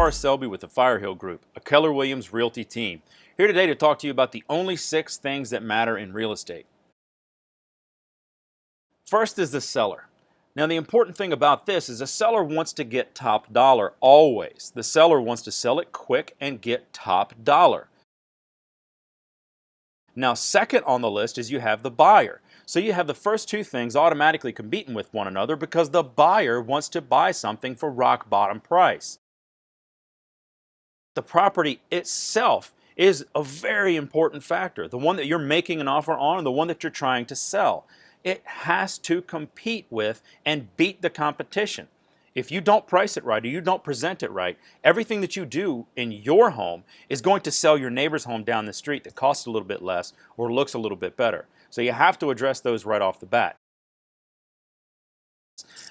Forrest Selby with the Firehill Group, a Keller Williams Realty team. Here today to talk to you about the only 6 things that matter in real estate. First is the seller. Now the important thing about this is the seller wants to get top dollar always. The seller wants to sell it quick and get top dollar. Now second on the list is you have the buyer. So you have the first 2 things automatically competing with one another because the buyer wants to buy something for rock bottom price. The property itself is a very important factor. The one that you're making an offer on and the one that you're trying to sell. It has to compete with and beat the competition. If you don't price it right or you don't present it right, everything that you do in your home is going to sell your neighbor's home down the street that costs a little bit less or looks a little bit better. So you have to address those right off the bat.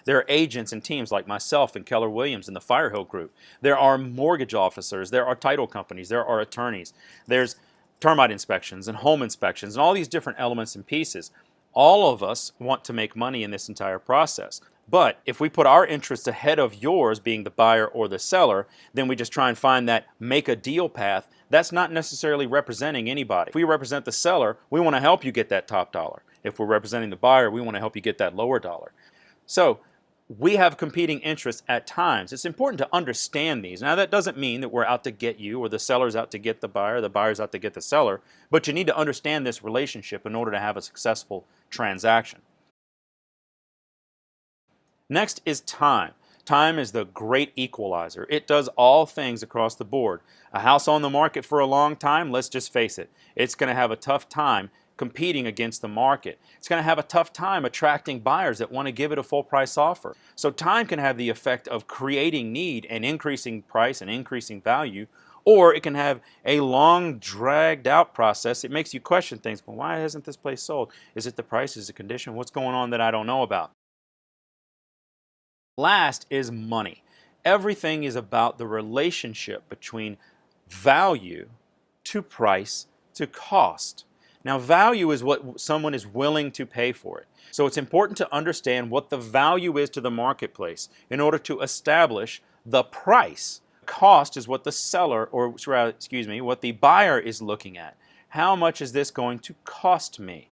There are agents and teams like myself and Keller Williams and the Firehill Group. There are mortgage officers, there are title companies, there are attorneys, there's termite inspections and home inspections and all these different elements and pieces. All of us want to make money in this entire process. But if we put our interests ahead of yours, being the buyer or the seller, then we just try and find that make a deal path. That's not necessarily representing anybody. If we represent the seller, we want to help you get that top dollar. If we're representing the buyer, we want to help you get that lower dollar. So we have competing interests at times. It's important to understand these. Now that doesn't mean that we're out to get you or the seller's out to get the buyer's out to get the seller, but you need to understand this relationship in order to have a successful transaction. Next is time. Time is the great equalizer. It does all things across the board. A house on the market for a long time, let's just face it, it's going to have a tough time competing against the market. It's going to have a tough time attracting buyers that want to give it a full price offer. So time can have the effect of creating need and increasing price and increasing value, or it can have a long dragged out process. It makes you question things. Well, why hasn't this place sold? Is it the price? Is it the condition? What's going on that I don't know about? Last is money. Everything is about the relationship between value to price to cost. Now, value is what someone is willing to pay for it. So it's important to understand what the value is to the marketplace in order to establish the price. Cost is what the seller, or what the buyer is looking at. How much is this going to cost me?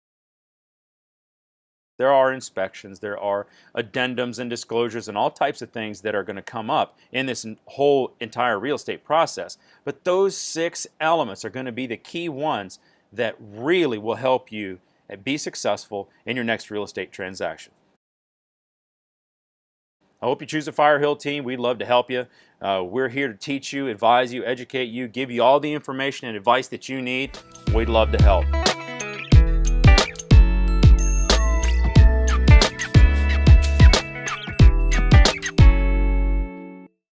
There are inspections, there are addendums and disclosures and all types of things that are going to come up in this whole entire real estate process. But those 6 elements are going to be the key ones that really will help you be successful in your next real estate transaction. I hope you choose the Firehill team. We'd love to help you. We're here to teach you, advise you, educate you, give you all the information and advice that you need. We'd love to help.